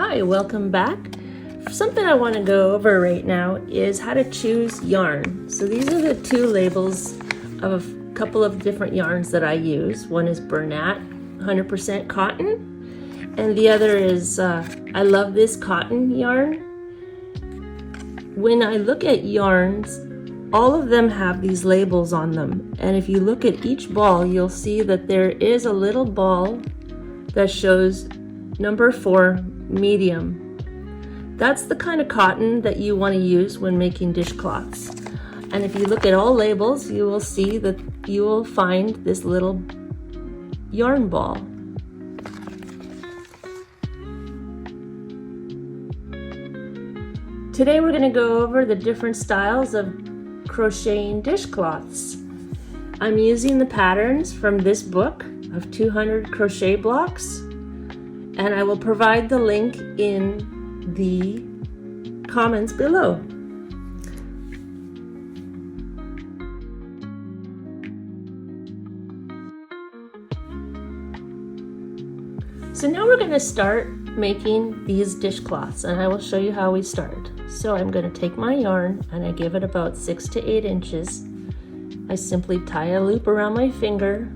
Hi, welcome back. Something I want to go over right now is how to choose yarn. So these are the two labels of a couple of different yarns that I use. One is Bernat 100% cotton, and the other is I love this cotton yarn. When I look at yarns, all of them have these labels on them, and if you look at each ball, you'll see that there is a little ball that shows number 4 medium. That's the kind of cotton that you want to use when making dishcloths. And if you look at all labels, you will see that you will find this little yarn ball. Today we're going to go over the different styles of crocheting dishcloths. I'm using the patterns from this book of 200 crochet blocks, and I will provide the link in the comments below. So now we're going to start making these dishcloths, and I will show you how we start. So I'm going to take my yarn and I give it about 6 to 8 inches. I simply tie a loop around my finger,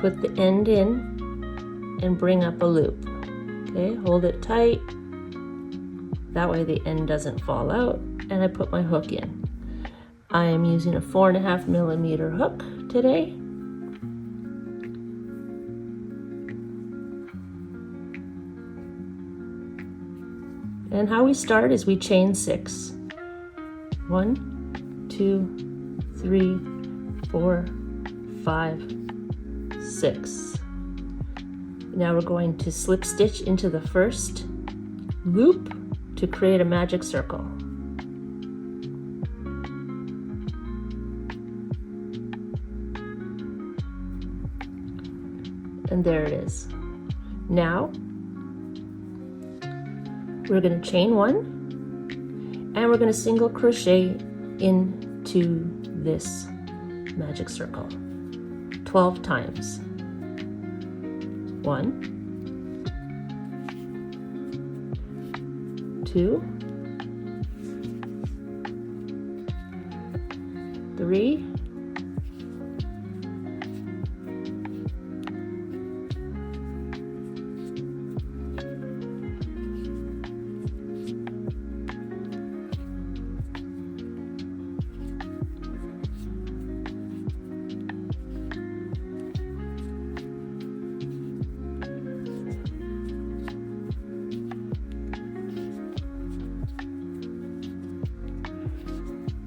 put the end in, and bring up a loop. Okay, hold it tight. That way the end doesn't fall out, and I put my hook in. I am using a 4.5 millimeter hook today. And how we start is we chain 6. 1, 2, 3, 4, 5, 6. Now we're going to slip stitch into the first loop to create a magic circle. And there it is. Now we're going to chain 1, and we're going to single crochet into this magic circle 12 times. 1, 2, 3,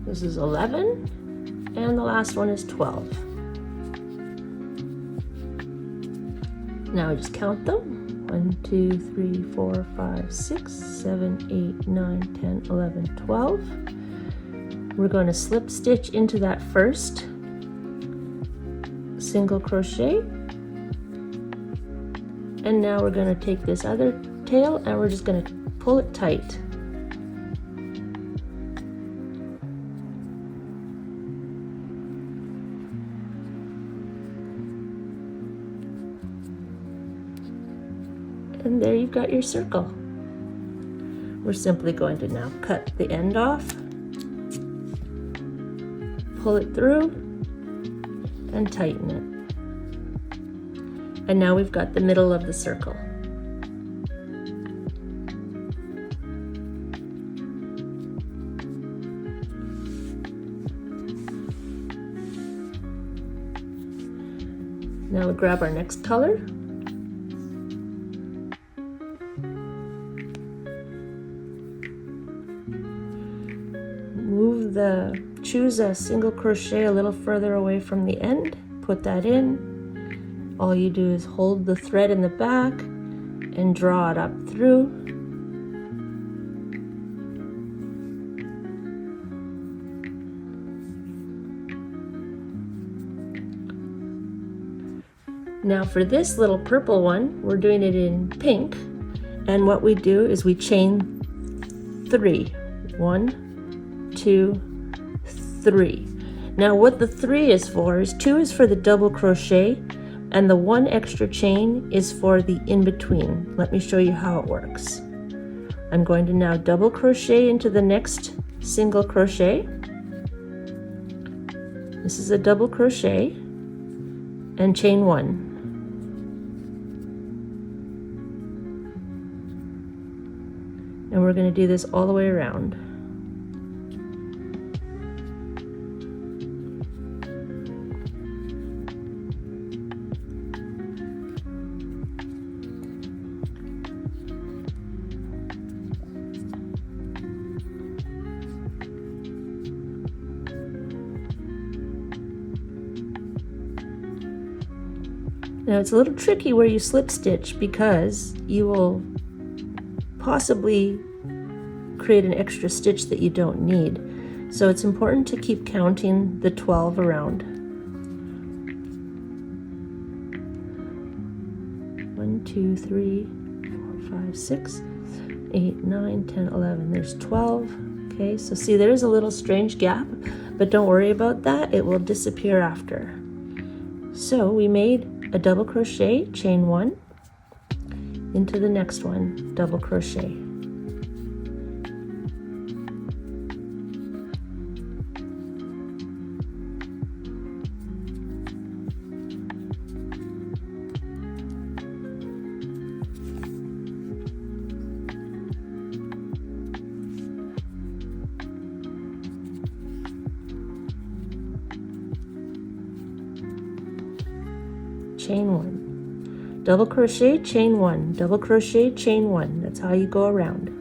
this is 11, and the last one is 12. Now I just count them. 1, 2, 3, 4, 5, 6, 7, 8, 9, 10, 11, 12. We're going to slip stitch into that first single crochet. And now we're going to take this other tail and we're just going to pull it tight. And there you've got your circle. We're simply going to now cut the end off, pull it through, and tighten it. And now we've got the middle of the circle. Now we grab our next color. Choose a single crochet a little further away from the end, put that in. All you do is hold the thread in the back and draw it up through. Now for this little purple one, we're doing it in pink, and what we do is we chain 3. 1, 2, 3. Now what the 3 is for is 2 is for the double crochet, And the one extra chain is for the in-between. Let me show you how it works. I'm going to now double crochet into the next single crochet. This is a double crochet and chain 1. And we're going to do this all the way around. Now it's a little tricky where you slip stitch because you will possibly create an extra stitch that you don't need. So it's important to keep counting the 12 around. 1, 2, 3, 4, 5, 6, 8, 9, 10, 11. There's 12. Okay, so see there's a little strange gap, but don't worry about that. It will disappear after. So we made a double crochet, chain 1, into the next one, double crochet. Chain 1, double crochet, chain 1, double crochet, chain 1. That's how you go around.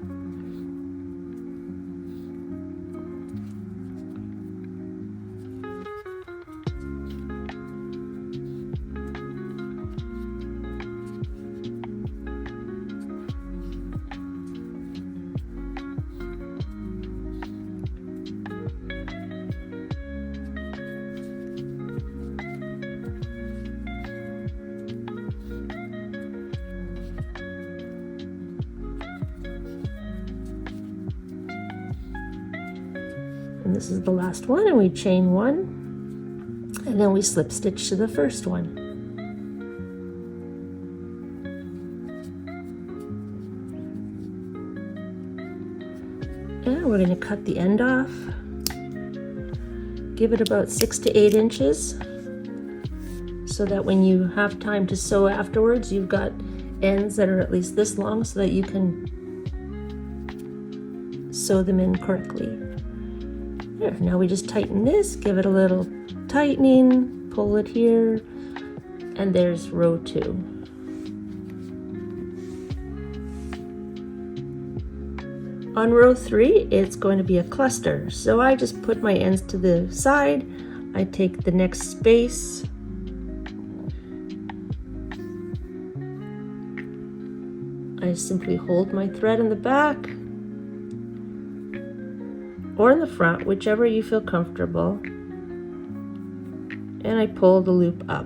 And this is the last one, and we chain 1, and then we slip stitch to the first one. And we're going to cut the end off. Give it about 6 to 8 inches so that when you have time to sew afterwards, you've got ends that are at least this long so that you can sew them in correctly. There, now we just tighten this, give it a little tightening, pull it here, and there's row 2. On row 3, it's going to be a cluster. So I just put my ends to the side, I take the next space, I simply hold my thread in the back, or in the front, whichever you feel comfortable, and I pull the loop up.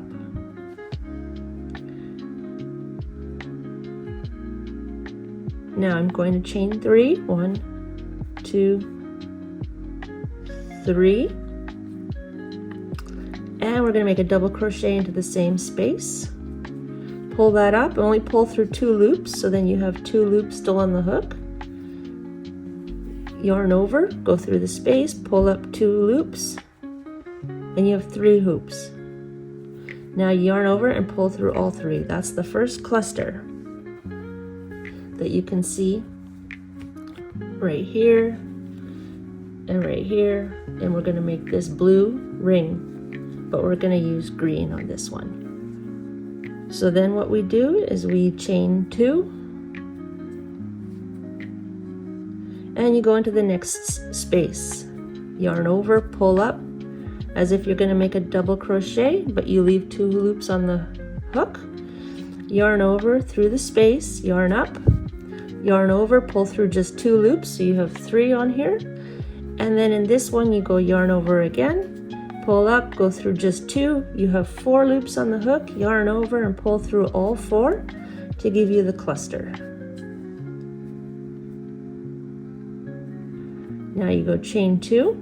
Now I'm going to chain 3, 1, 2, 3, and we're going to make a double crochet into the same space. Pull that up, only pull through 2 loops, so then you have 2 loops still on the hook. Yarn over, go through the space, pull up 2 loops, and you have 3 hoops. Now yarn over and pull through all 3. That's the first cluster that you can see right here and right here, and we're going to make this blue ring, but we're going to use green on this one. So then what we do is we chain 2, and you go into the next space. Yarn over, pull up, as if you're going to make a double crochet, but you leave 2 loops on the hook. Yarn over through the space, yarn up, yarn over, pull through just 2 loops, so you have 3 on here. And then in this one you go yarn over again, pull up, go through just 2, you have 4 loops on the hook, yarn over and pull through all 4 to give you the cluster. Now you go chain 2,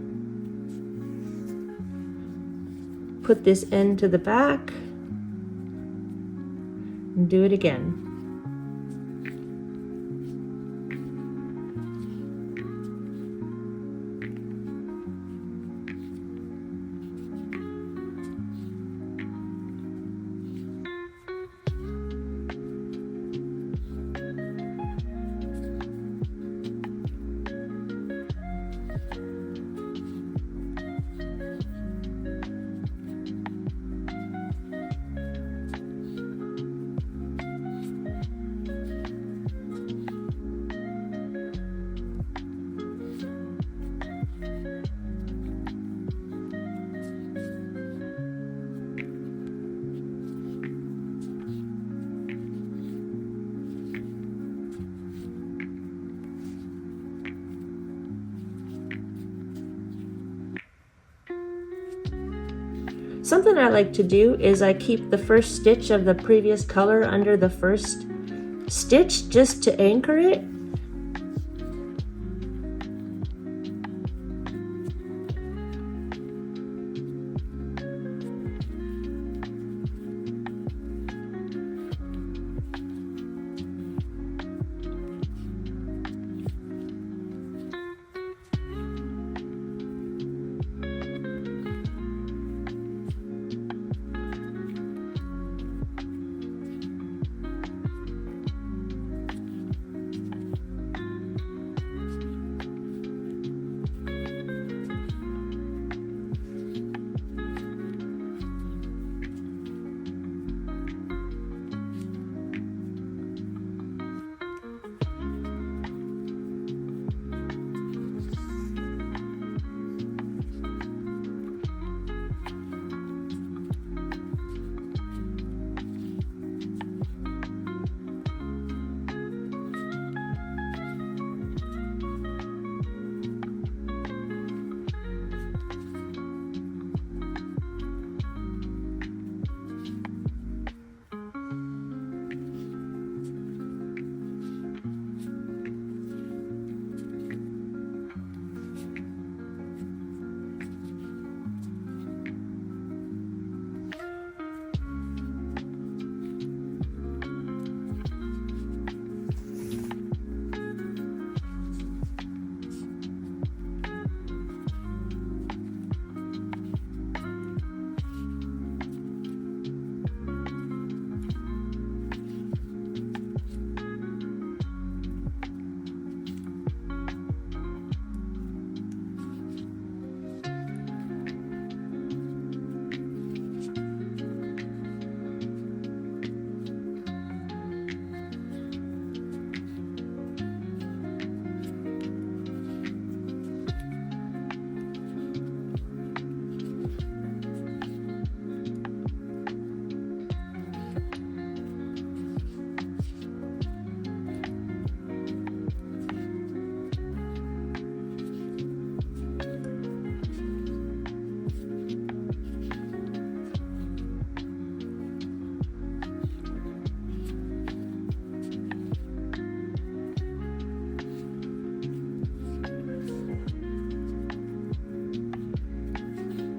put this end to the back, and do it again. Something I like to do is I keep the first stitch of the previous color under the first stitch just to anchor it.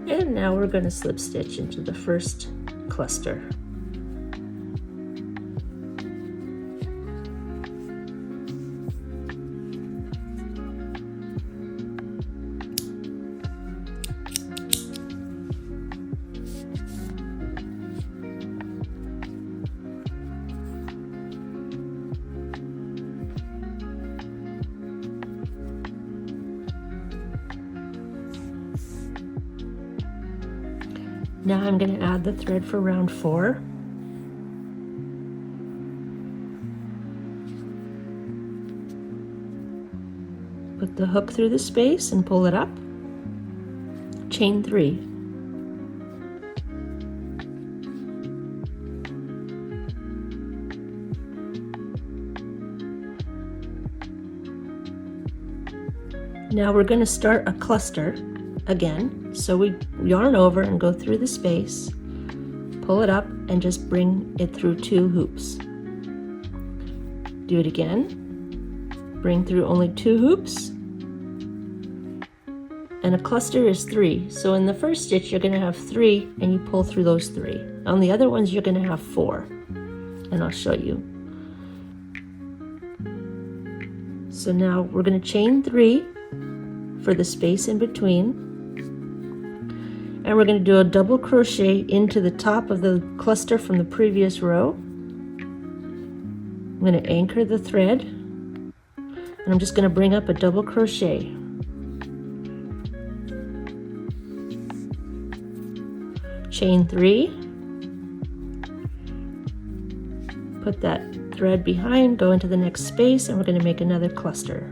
And now we're going to slip stitch into the first cluster. Now I'm going to add the thread for round 4. Put the hook through the space and pull it up. Chain 3. Now we're going to start a cluster again. So we yarn over and go through the space, pull it up, and just bring it through 2 hoops. Do it again. Bring through only 2 hoops. And a cluster is 3. So in the first stitch, you're going to have 3, and you pull through those 3. On the other ones, you're going to have 4. and I'll show you. So now we're going to chain 3 for the space in between, and we're going to do a double crochet into the top of the cluster from the previous row. I'm going to anchor the thread, and I'm just going to bring up a double crochet. Chain 3, put that thread behind, go into the next space, and we're going to make another cluster.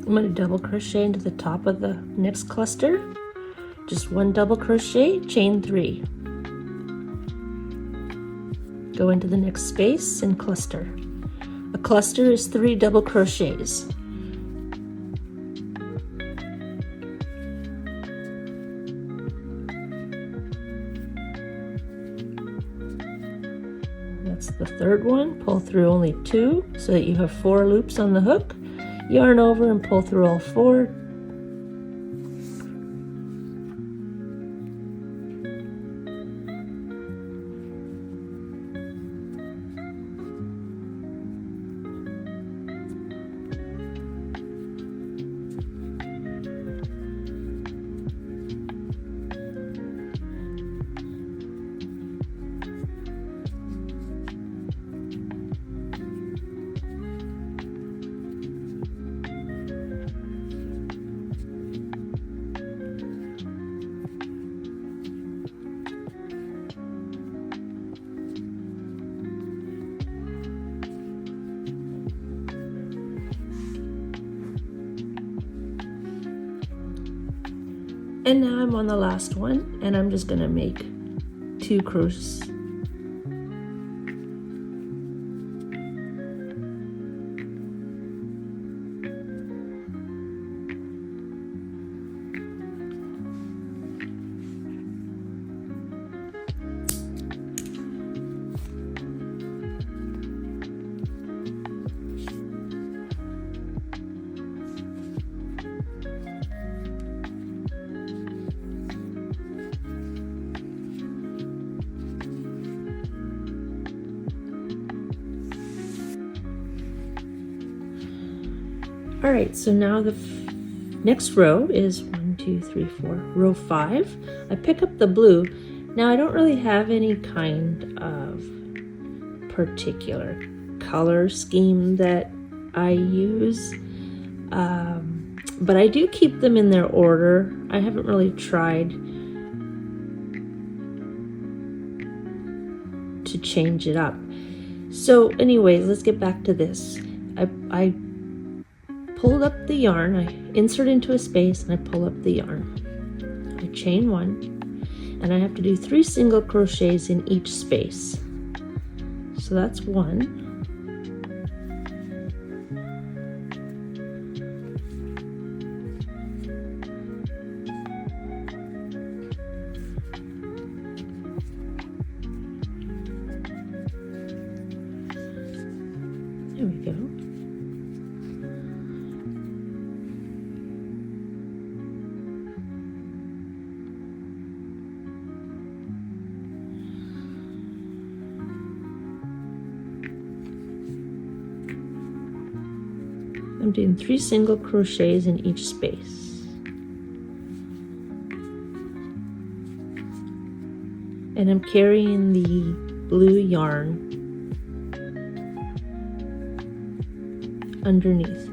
I'm going to double crochet into the top of the next cluster, just 1 double crochet, chain 3, go into the next space and cluster. A cluster is 3 double crochets. That's the third one. Pull through only 2 so that you have 4 loops on the hook. Yarn over and pull through all 4. And now I'm on the last one, and I'm just going to make 2 crochets. All right, so now the next row is 1, 2, 3, 4, row 5. I pick up the blue. Now I don't really have any kind of particular color scheme that I use, but I do keep them in their order. I haven't really tried to change it up. So anyways, let's get back to this. I pulled up the yarn, I insert into a space, and I pull up the yarn. chain one, and I have to do 3 single crochets in each space. So that's 1. There we go. I'm doing 3 single crochets in each space. And I'm carrying the blue yarn underneath.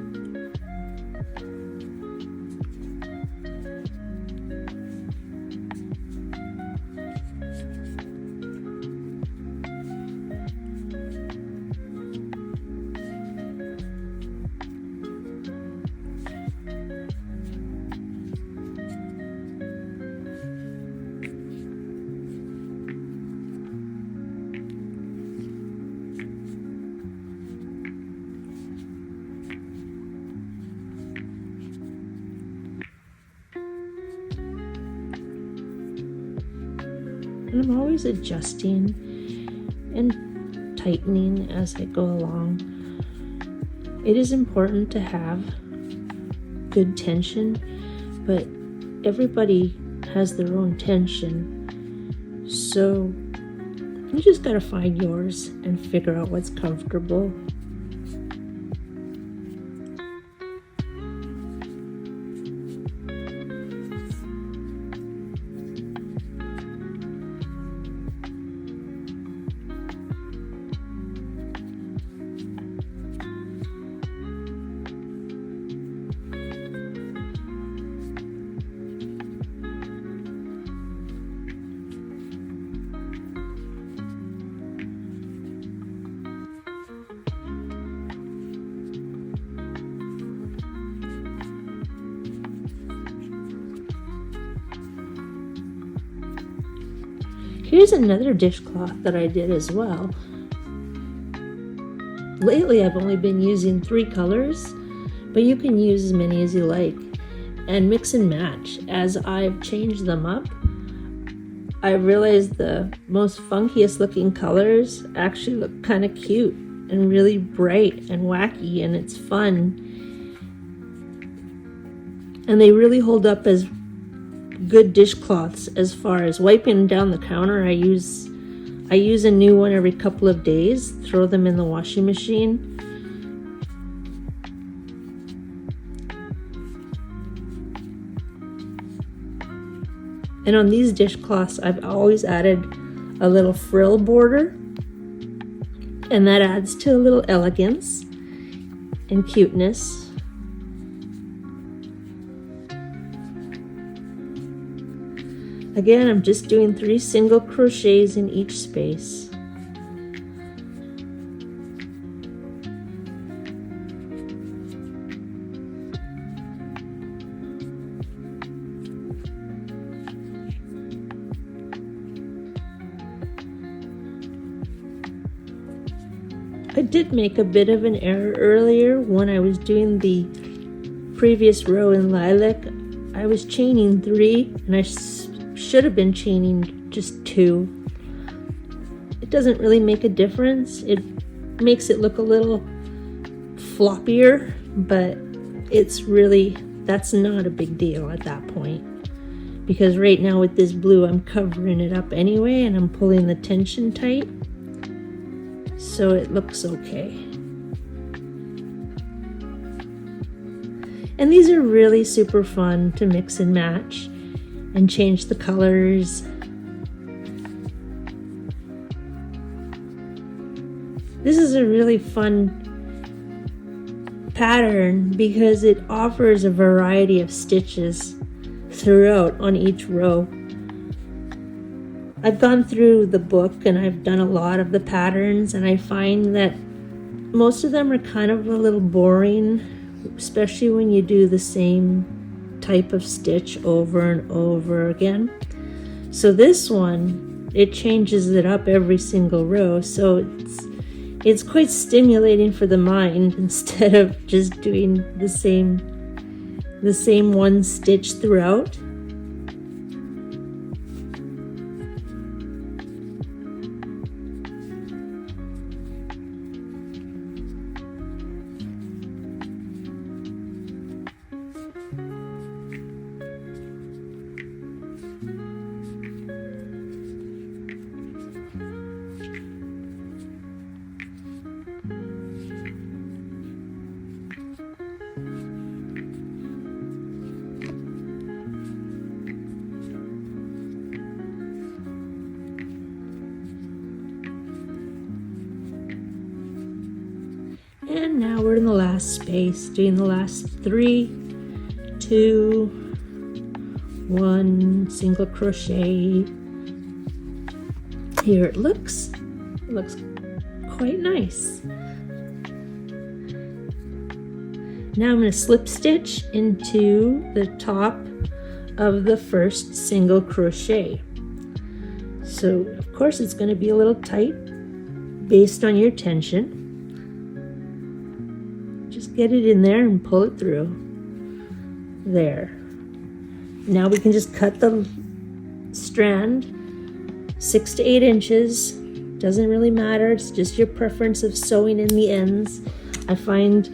And I'm always adjusting and tightening as I go along. It is important to have good tension, but everybody has their own tension. So you just gotta find yours and figure out what's comfortable. Here's another dishcloth that I did as well. Lately I've only been using 3 colors, but you can use as many as you like and mix and match. As I've changed them up, I realized the most funkiest looking colors actually look kind of cute and really bright and wacky, and it's fun. And they really hold up as good dishcloths. As far as wiping down the counter, I use a new one every couple of days, throw them in the washing machine. And on these dishcloths, I've always added a little frill border, and that adds to a little elegance and cuteness. Again, I'm just doing 3 single crochets in each space. I did make a bit of an error earlier when I was doing the previous row in lilac. I was chaining 3 and I should have been chaining just 2. It doesn't really make a difference. It makes it look a little floppier, but that's not a big deal at that point, because right now with this blue I'm covering it up anyway and I'm pulling the tension tight, so it looks okay. And these are really super fun to mix and match and change the colors. This is a really fun pattern because it offers a variety of stitches throughout on each row. I've gone through the book and I've done a lot of the patterns, and I find that most of them are kind of a little boring, especially when you do the same type of stitch over and over again. So this one, it changes it up every single row, so it's quite stimulating for the mind instead of just doing the same one stitch throughout. And now we're in the last space, doing the last 3, 2, 1 single crochet. Here it looks quite nice. Now I'm going to slip stitch into the top of the first single crochet. So of course it's going to be a little tight based on your tension. Just get it in there and pull it through. There. Now we can just cut the strand 6 to 8 inches. Doesn't really matter, it's just your preference of sewing in the ends. I find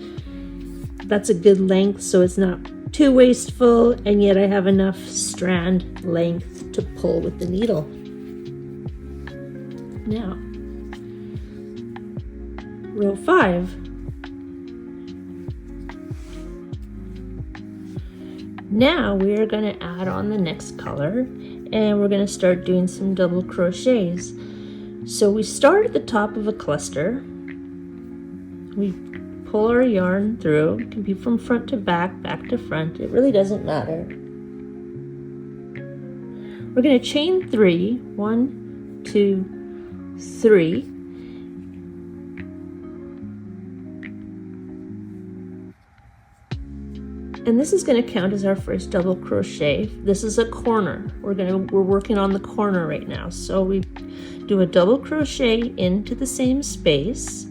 that's a good length so it's not too wasteful, and yet I have enough strand length to pull with the needle. Now, row 5. Now we are going to add on the next color, and we're going to start doing some double crochets. So we start at the top of a cluster. We pull our yarn through. It can be from front to back, back to front. It really doesn't matter. We're going to chain 3. 1, 2, 3. And this is going to count as our first double crochet. This is a corner. We're working on the corner right now. So we do a double crochet into the same space.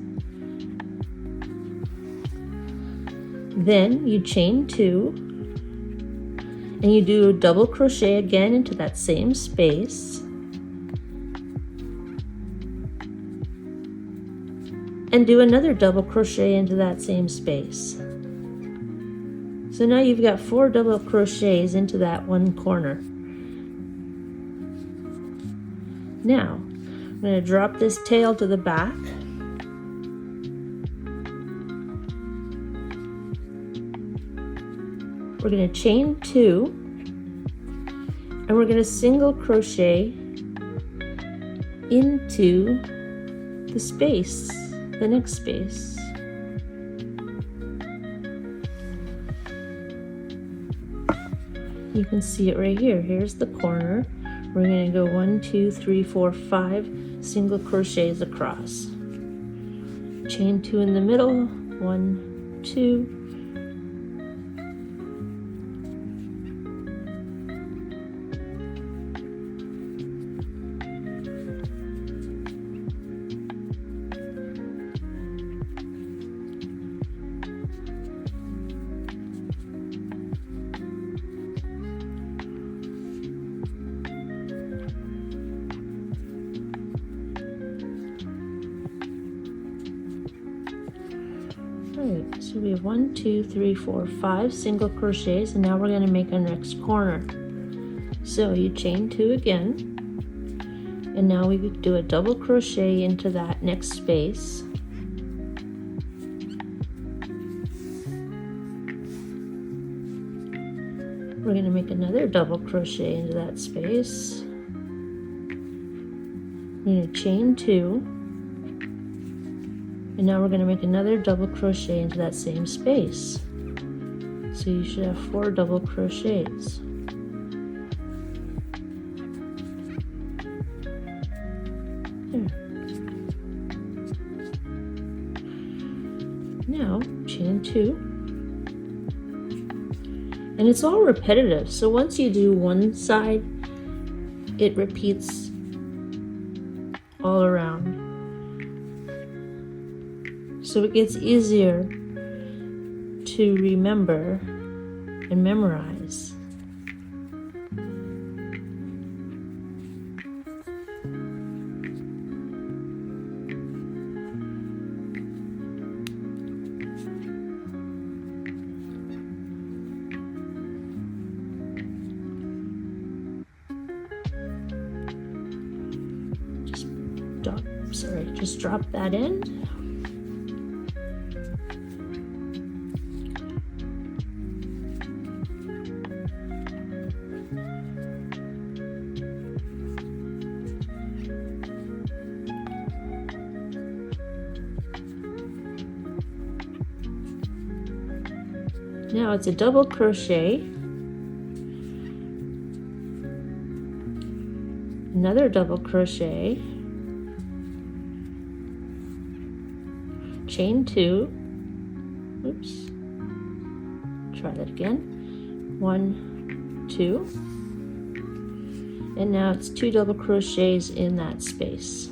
Then you chain 2 and you do a double crochet again into that same space. And do another double crochet into that same space. So now you've got 4 double crochets into that one corner. Now, I'm going to drop this tail to the back. We're going to chain 2, and we're going to single crochet into the space, the next space. You can see it right here. Here's the corner. We're going to go 1, 2, 3, 4, 5 single crochets across. Chain 2 in the middle. 1, 2. Alright, so we have 1, 2, 3, 4, 5 single crochets, and now we're going to make our next corner. So you chain 2 again, and now we do a double crochet into that next space. We're going to make another double crochet into that space. We're going to chain 2. And now we're going to make another double crochet into that same space. So you should have 4 double crochets. There. Now chain 2. And it's all repetitive, so once you do one side, it repeats all around. So it gets easier to remember and memorize. Just drop that in. Now it's a double crochet, another double crochet, chain 2, oops, try that again, 1, 2, and now it's 2 double crochets in that space.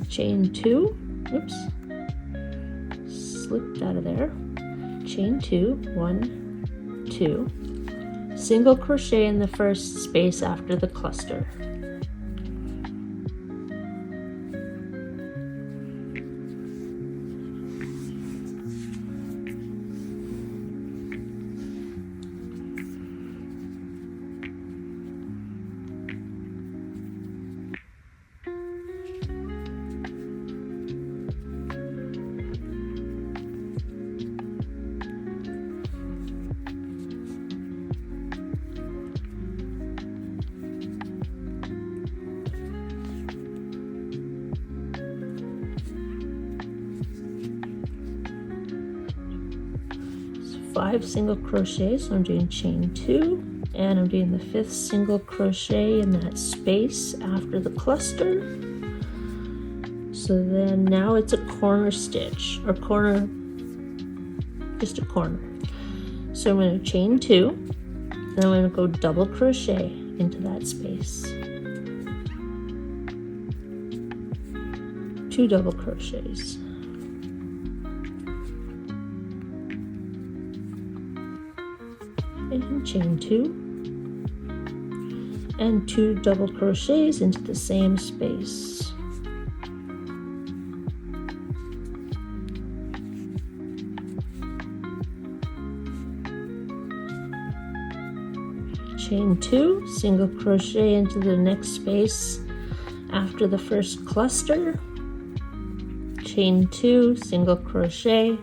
Chain 2, oops, slipped out of there, chain 2, 1, 2, single crochet in the first space after the cluster. Five single crochets, so I'm doing chain 2, and I'm doing the 5th single crochet in that space after the cluster. So then now it's a corner stitch, or corner, just a corner. So I'm going to chain 2, then I'm going to go double crochet into that space. 2 double crochets. And chain 2 and 2 double crochets into the same space. Chain 2, single crochet into the next space after the first cluster, chain 2, single crochet,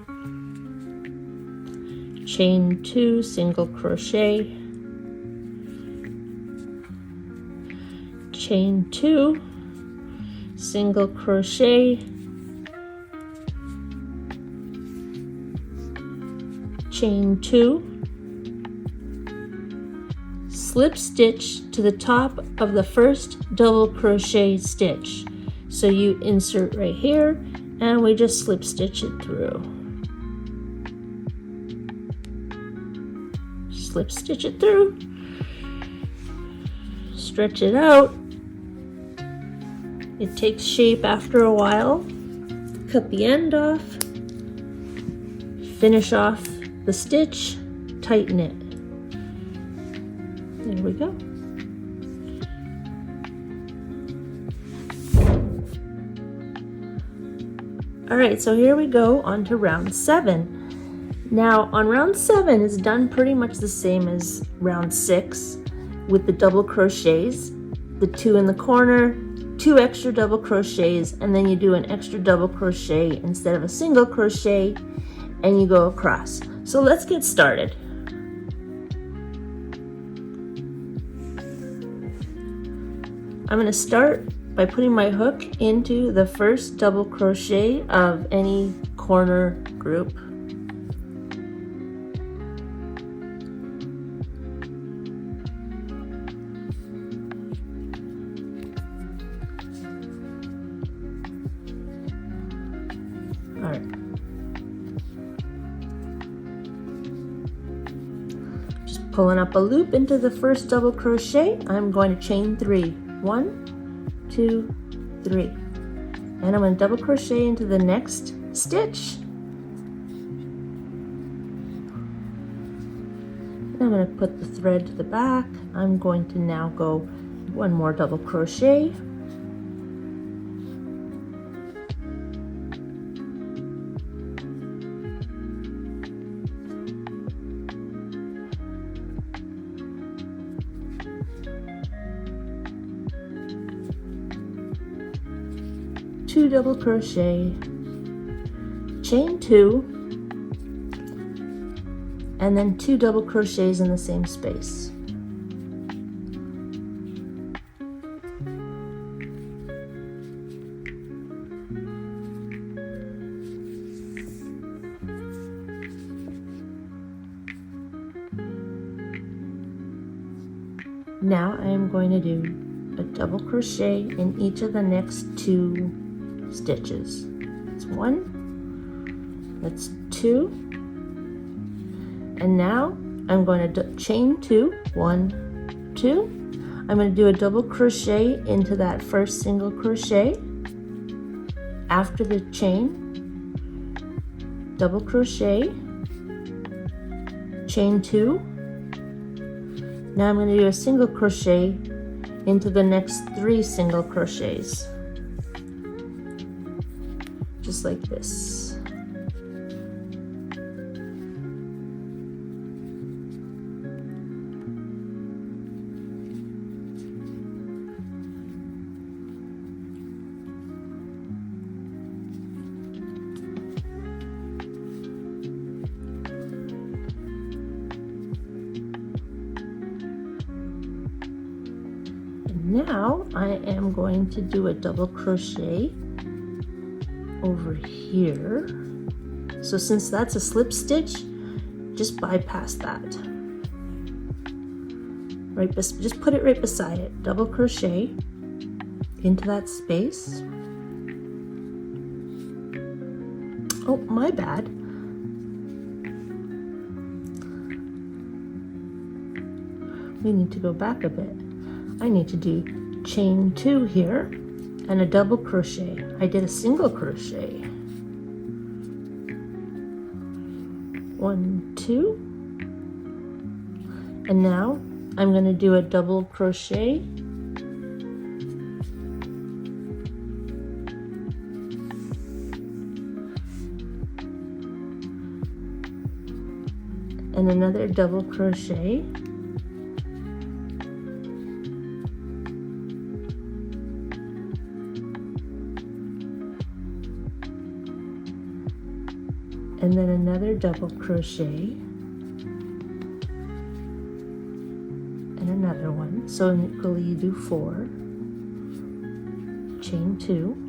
chain 2, single crochet, chain 2, single crochet, chain 2, slip stitch to the top of the first double crochet stitch. So you insert right here and we just slip stitch it through. Slip stitch it through, stretch it out. It takes shape after a while. Cut the end off, finish off the stitch, tighten it. There we go. All right, so here we go on to round 7. Now on round 7 is done pretty much the same as round 6 with the double crochets, the 2 in the corner, 2 extra double crochets, and then you do an extra double crochet instead of a single crochet, and you go across. So let's get started. I'm going to start by putting my hook into the first double crochet of any corner group. Pulling up a loop into the first double crochet, I'm going to chain 3. 1, 2, 3. And I'm going to double crochet into the next stitch. I'm going to put the thread to the back. I'm going to now go 1 more double crochet. Two double crochet, chain 2, and then 2 double crochets in the same space. Now I am going to do a double crochet in each of the next 2 stitches. That's 1, that's 2, and now I'm going to chain 2, 1, 2. I'm going to do a double crochet into that first single crochet. After the chain, double crochet, chain 2. Now I'm going to do a single crochet into the next 3 single crochets. Just like this. Now I am going to do a double crochet over here. So since that's a slip stitch, just bypass that. Just put it right beside it. Double crochet into that space. Oh, my bad. We need to go back a bit. I need to do chain 2 here and a double crochet. I did a single crochet. 1, 2. And now I'm going to do a double crochet. And another double crochet. And then another double crochet and another one. So equally you do 4, chain 2,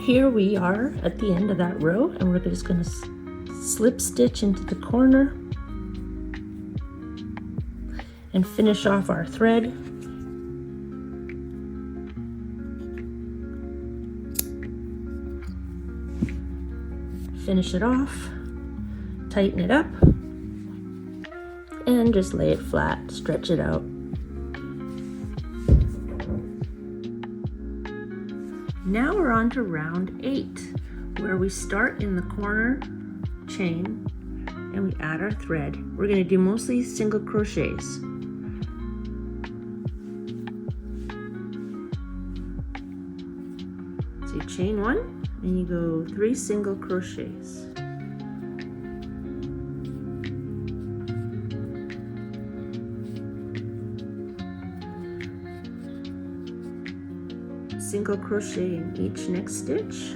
here we are at the end of that row, and we're just going to slip stitch into the corner and finish off our thread. Finish it off, tighten it up, and just lay it flat, stretch it out. Now we're on to round 8, where we start in the corner chain and we add our thread. We're going to do mostly single crochets. So you chain 1 and you go 3 single crochets. Single crochet in each next stitch.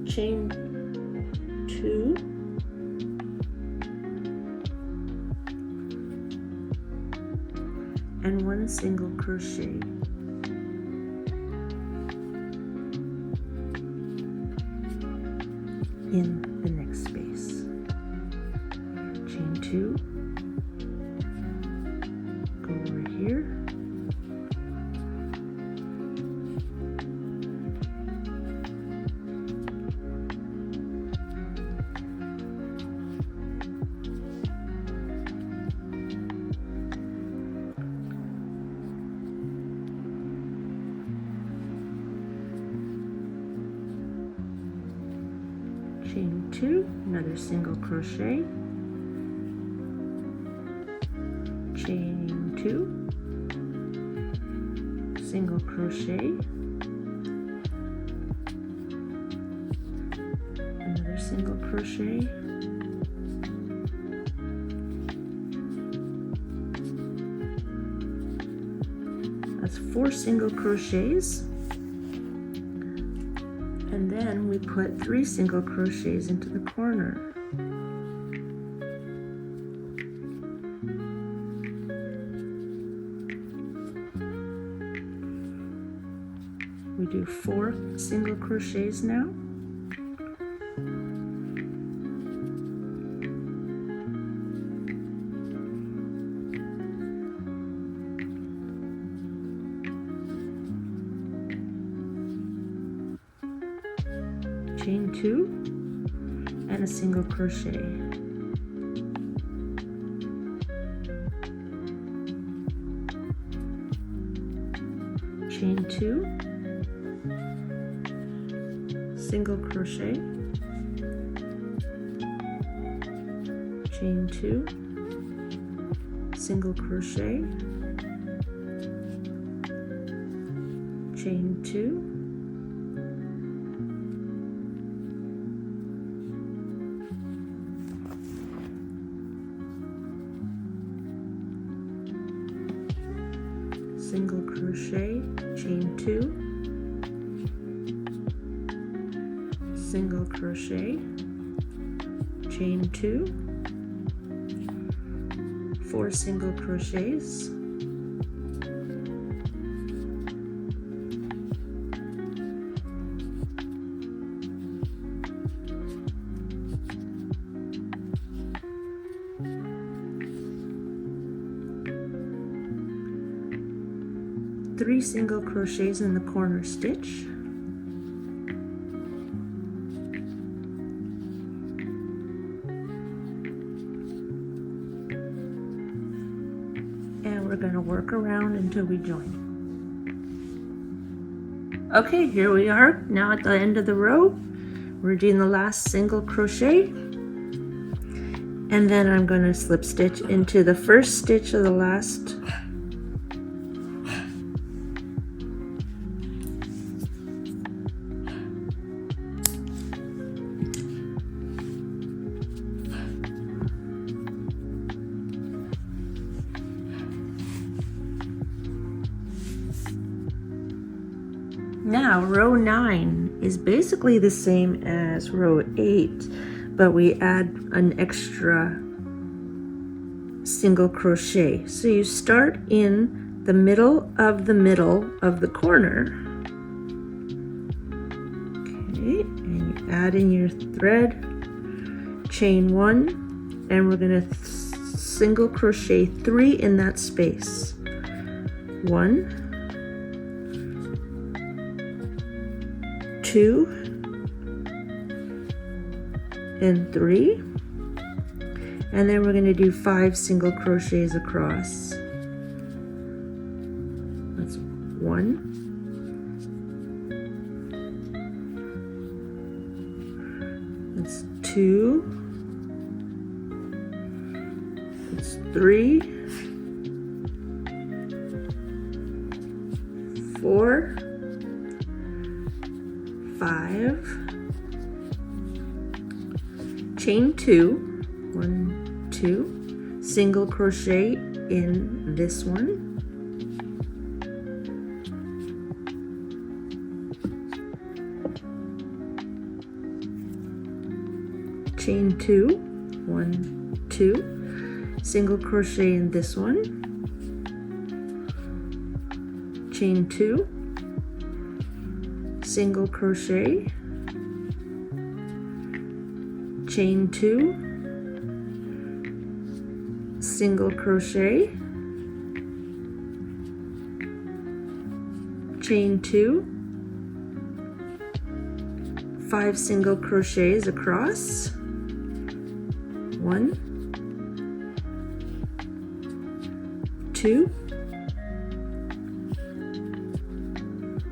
Chain 2, and 1 single crochet. In the next space. Chain 2, go over here. Chain 2, another single crochet, chain 2, single crochet, another single crochet, that's 4 single crochets. And then we put 3 single crochets into the corner. We do 4 single crochets now. Chain 2 and a single crochet. Chain 2, single crochet, chain 2, single crochet, chain 2, single crochet, chain 2, single crochet, chain 2, 4 single crochets, three single crochets in the corner stitch, and we're going to work around until we join. Okay, here we are now at the end of the row. We're doing the last single crochet, and then I'm going to slip stitch into the first stitch of the last Now row 9 is basically the same as row 8, but we add an extra single crochet. So you start in the middle of the corner. Okay, and you add in your thread, chain 1, and we're going to single crochet 3 in that space. 1, 2, and 3. And then we're going to do 5 single crochets across. That's 1, that's 2, that's 3, 4, 5, chain 2, 1, 2, single crochet in this one, chain 2, 1, 2, single crochet in this one, chain 2, single crochet, chain 2, single crochet, chain 2, 5 single crochets across, 1, 2,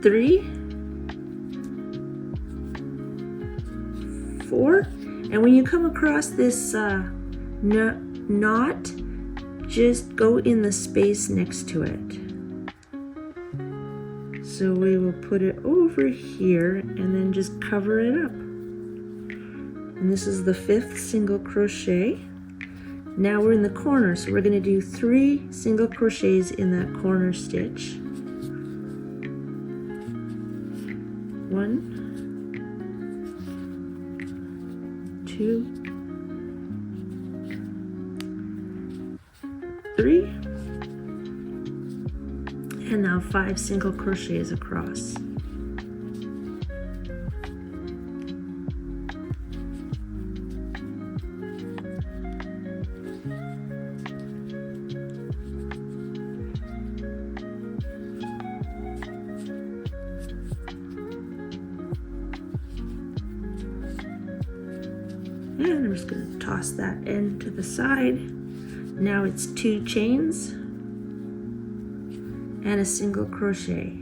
3, 4, and when you come across this knot, just go in the space next to it. So we will put it over here and then just cover it up. And this is the 5th single crochet. Now we're in the corner, so we're going to do 3 single crochets in that corner stitch. 1, 2, 3, and now 5 single crochets across. And I'm just going to toss that end to the side. Now it's 2 chains and a single crochet.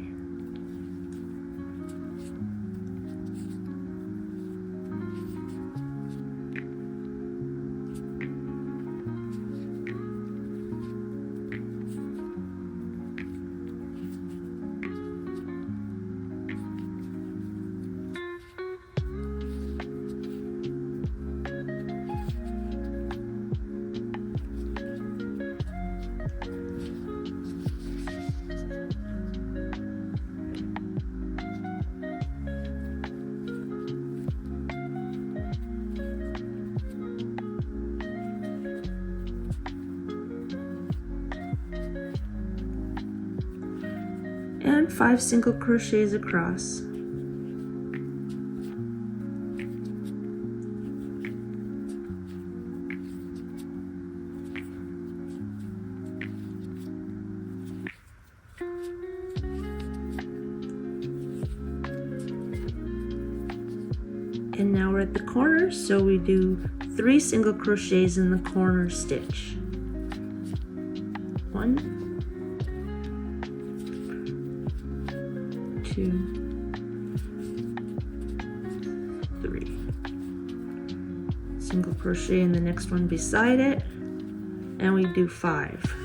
And 5 single crochets across. And now we're at the corner, so we do 3 single crochets in the corner stitch. 1, 2, 3. Single crochet in the next one beside it, and we do 5.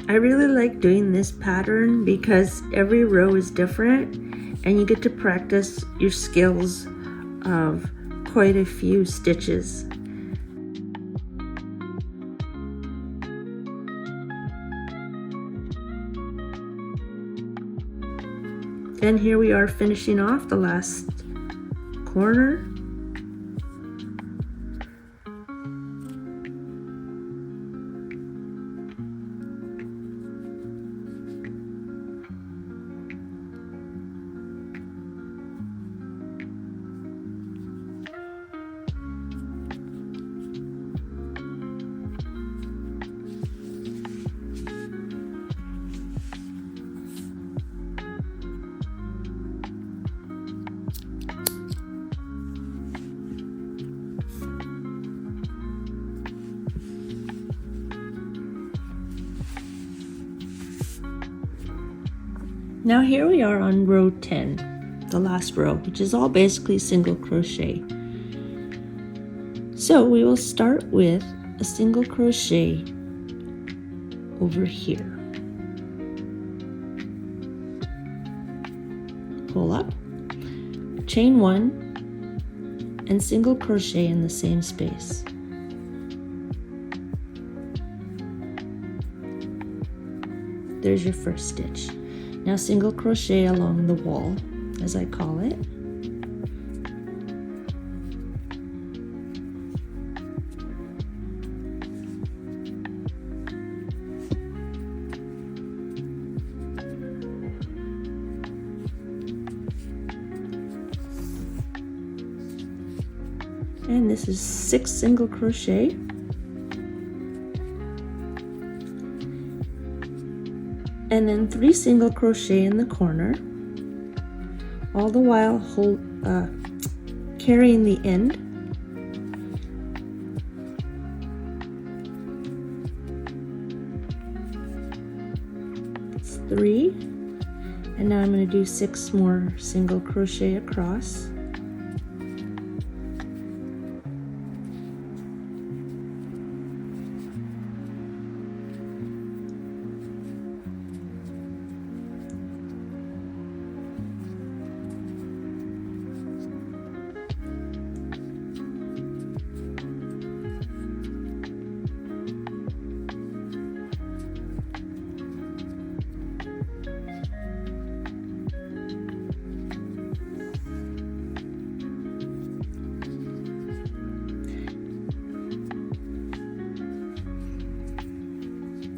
I really like doing this pattern because every row is different and you get to practice your skills of quite a few stitches. And here we are finishing off the last corner. Now here we are on row 10, the last row, which is all basically single crochet. So we will start with a single crochet over here. Pull up, chain 1, and single crochet in the same space. There's your first stitch. Now single crochet along the wall, as I call it. And this is 6 single crochet. And then 3 single crochet in the corner, all the while carrying the end. It's 3, and now I'm going to do 6 more single crochet across.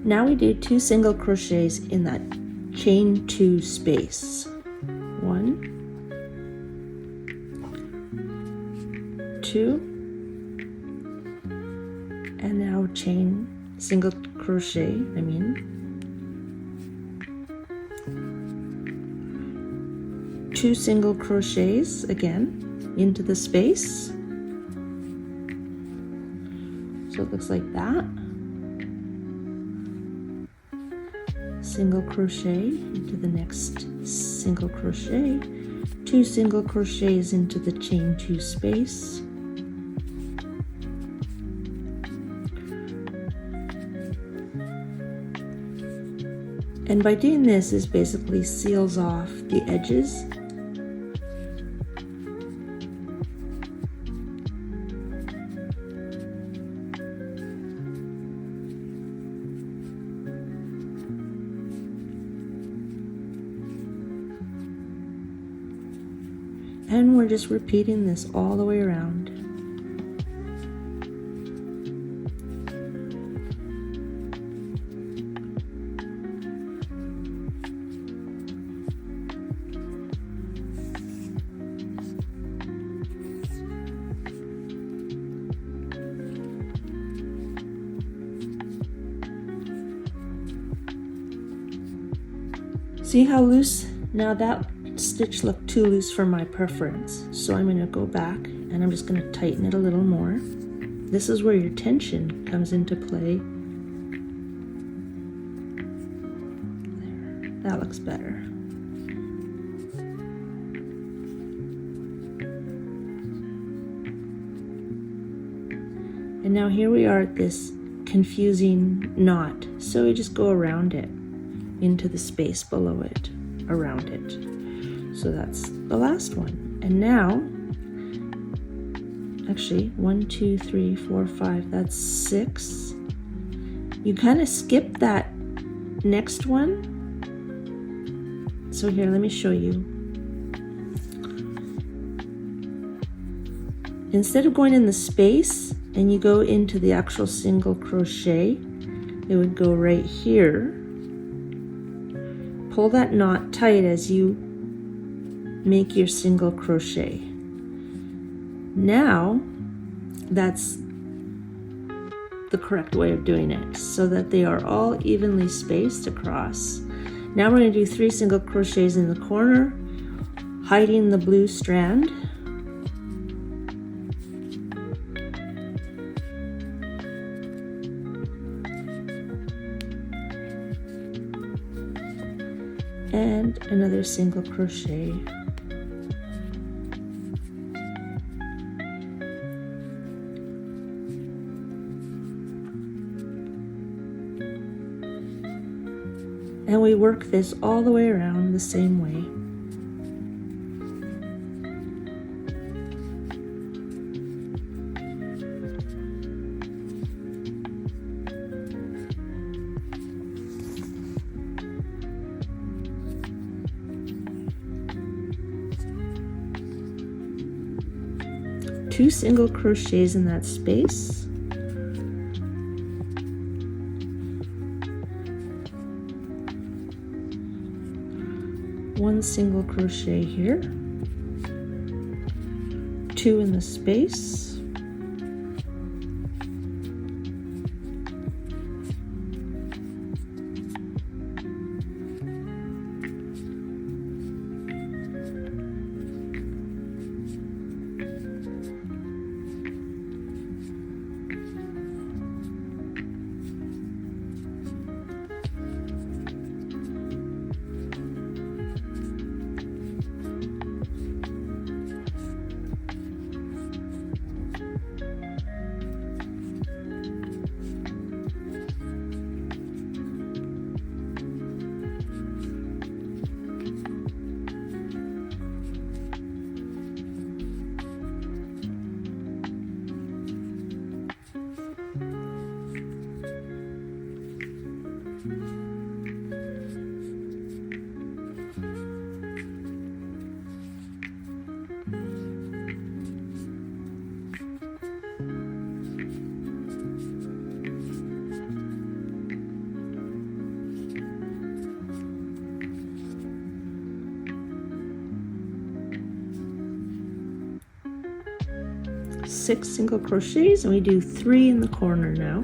Now we do 2 single crochets in that chain 2 space. 1, 2, and now chain single crochet, 2 single crochets again into the space. So it looks like that. Single crochet into the next single crochet, 2 single crochets into the chain 2 space, and by doing this, it basically seals off the edges. And we're just repeating this all the way around. See how loose? Now that stitch looked too loose for my preference, so I'm going to go back and I'm just going to tighten it a little more. This is where your tension comes into play. There, that looks better. And now here we are at this confusing knot. So we just go around it into the space below it, around it. So that's the last one. And now, actually 1, 2, 3, 4, 5, that's 6. You kind of skip that next one. So here, let me show you. Instead of going in the space and you go into the actual single crochet, it would go right here. Pull that knot tight as you make your single crochet. Now, that's the correct way of doing it, so that they are all evenly spaced across. Now we're going to do 3 single crochets in the corner, hiding the blue strand. And another single crochet. And we work this all the way around the same way. Two single crochets in that space. One single crochet here. 2 in the space. Six single crochets, and we do 3 in the corner now.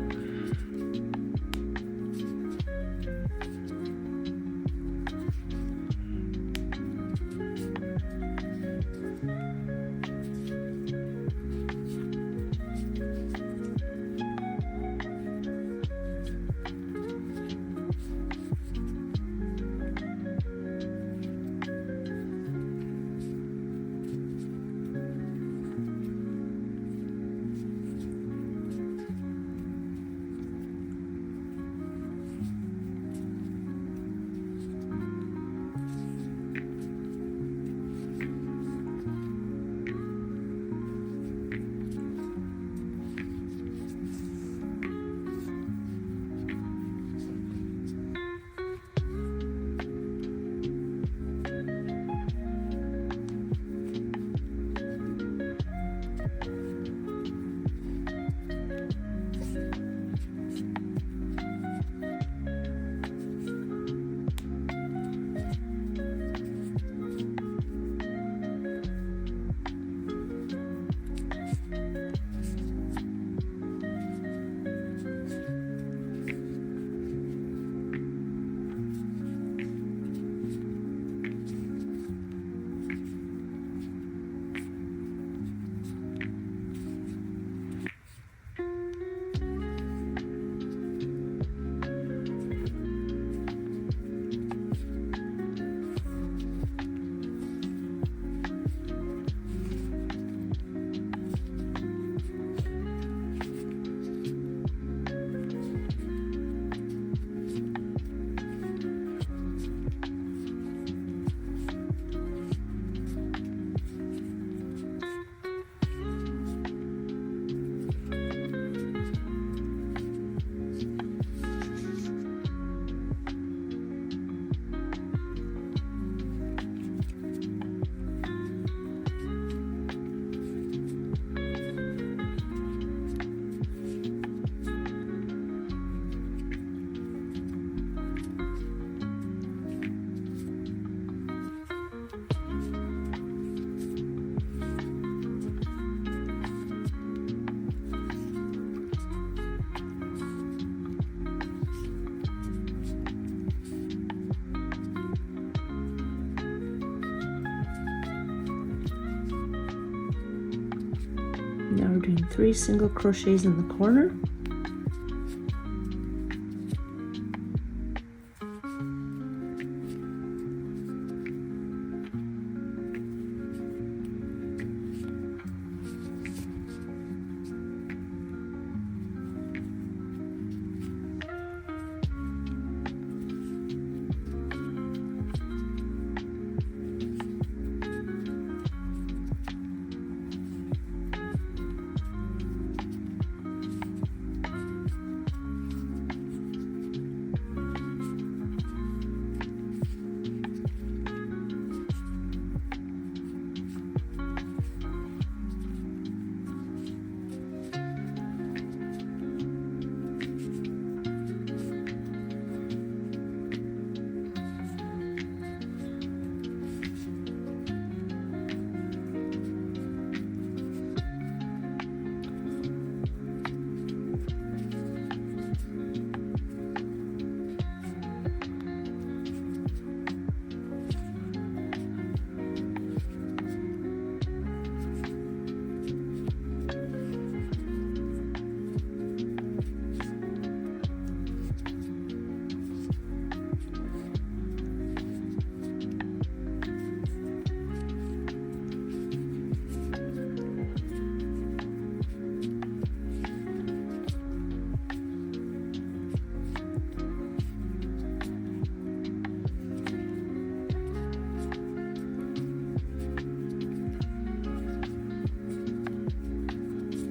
Now we're doing 3 single crochets in the corner.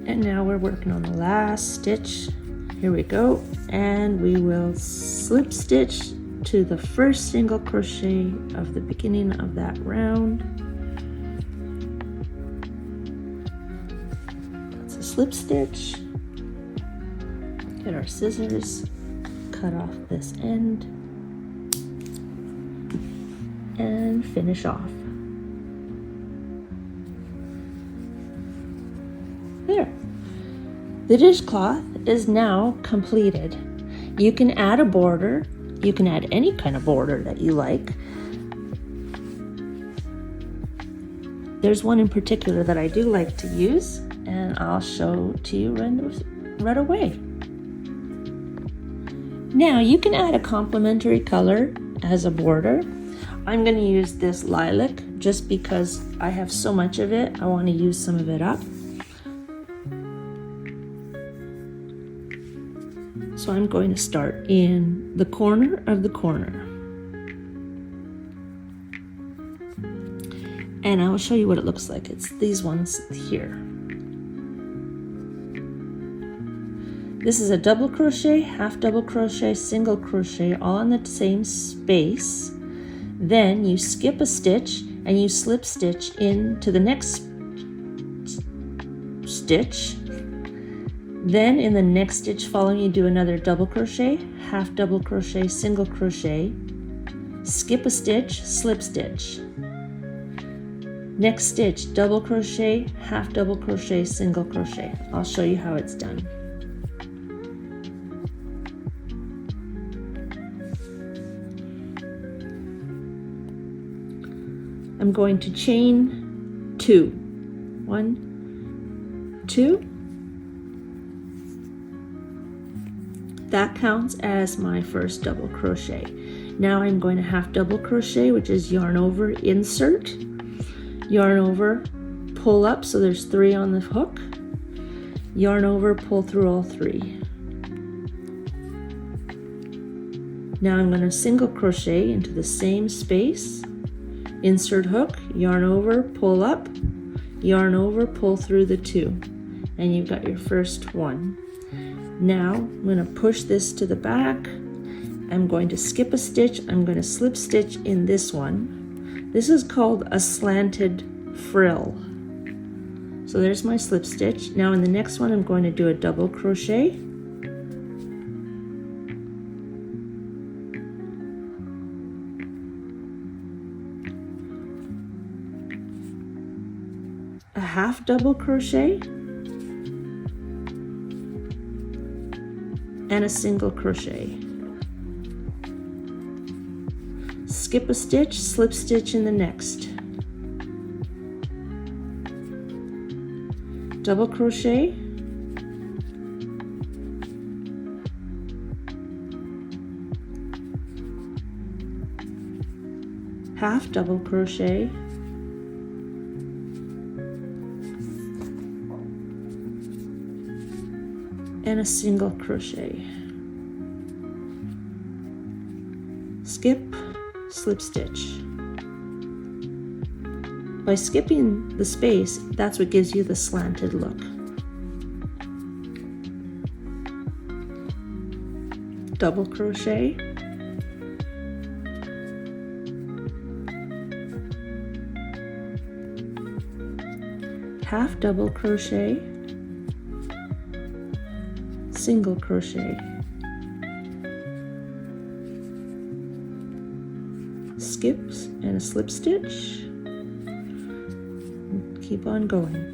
And now we're working on the last stitch. Here we go, and we will slip stitch to the first single crochet of the beginning of that round. That's a slip stitch. Get our scissors, cut off this end, and finish off. There. The dishcloth is now completed. You can add a border. You can add any kind of border that you like. There's one in particular that I do like to use, and I'll show to you right away. Now you can add a complementary color as a border. I'm going to use this lilac just because I have so much of it. I want to use some of it up. So I'm going to start in the corner of the corner. And I will show you what it looks like. It's these ones here. This is a double crochet, half double crochet, single crochet, all in the same space. Then you skip a stitch and you slip stitch into the next stitch. Then in the next stitch following, you do another double crochet, half double crochet, single crochet, skip a stitch, slip stitch. Next stitch, double crochet, half double crochet, single crochet. I'll show you how it's done. I'm going to chain 2. 1, 2. That counts as my first double crochet. Now I'm going to half double crochet, which is yarn over, insert, yarn over, pull up, so there's 3 on the hook, yarn over, pull through all 3. Now I'm going to single crochet into the same space, insert hook, yarn over, pull up, yarn over, pull through the 2, and you've got your first one. Now I'm going to push this to the back. I'm going to skip a stitch. I'm going to slip stitch in this one. This is called a slanted frill. So there's my slip stitch. Now in the next one I'm going to do a double crochet. A half double crochet. And a single crochet. Skip a stitch, slip stitch in the next. double crochet, half double crochet, and a single crochet. Skip, slip stitch. By skipping the space, that's what gives you the slanted look. Double crochet, half double crochet, single crochet, skips and a slip stitch, and keep on going.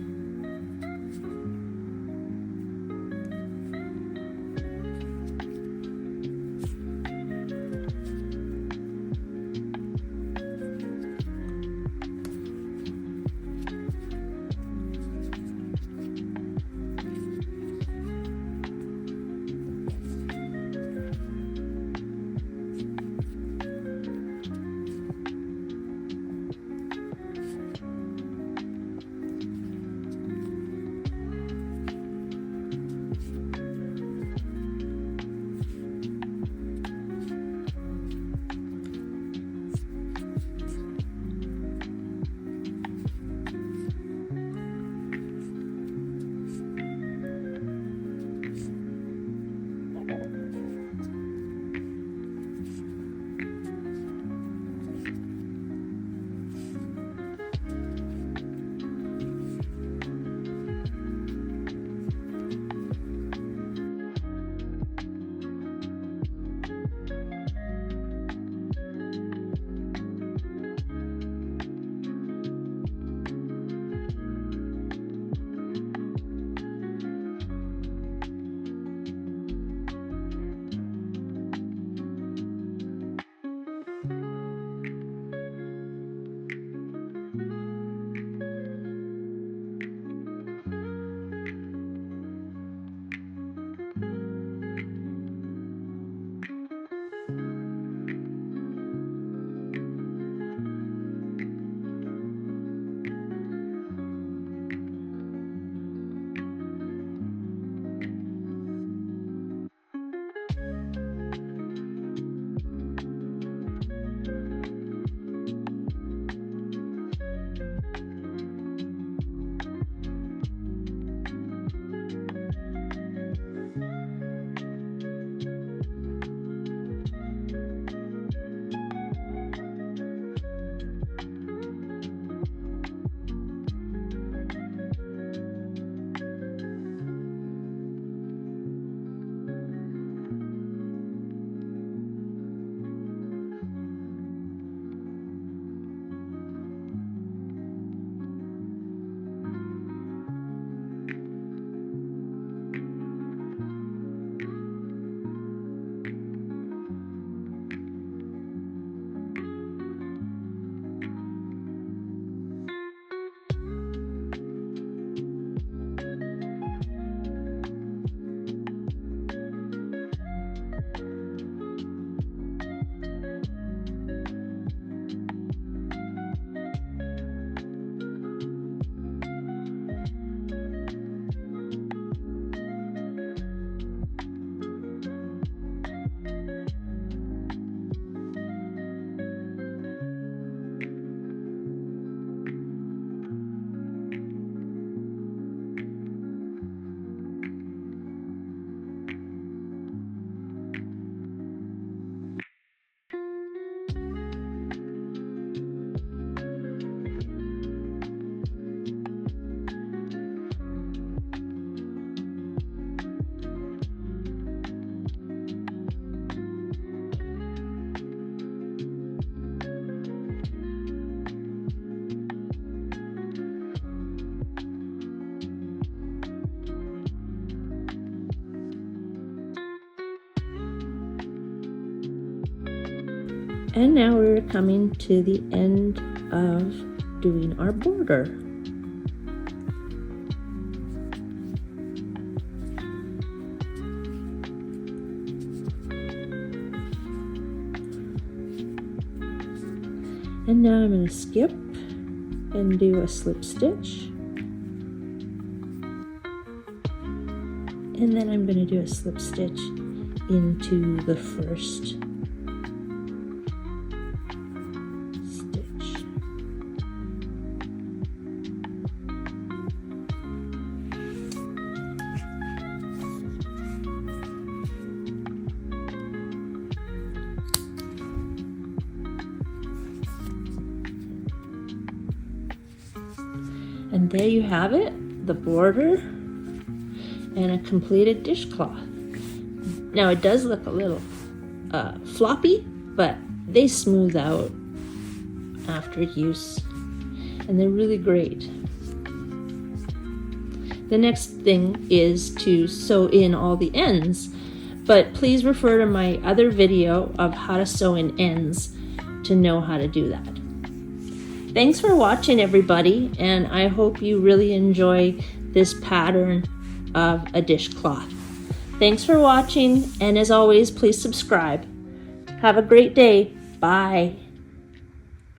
And now we're coming to the end of doing our border. And now I'm going to skip and do a slip stitch. And then I'm going to do a slip stitch into the first stitch. And there you have it, the border and a completed dishcloth. Now it does look a little floppy, but they smooth out after use, and they're really great. The next thing is to sew in all the ends, but please refer to my other video of how to sew in ends to know how to do that. Thanks for watching, everybody, and I hope you really enjoy this pattern of a dishcloth. Thanks for watching, and as always, please subscribe. Have a great day. Bye.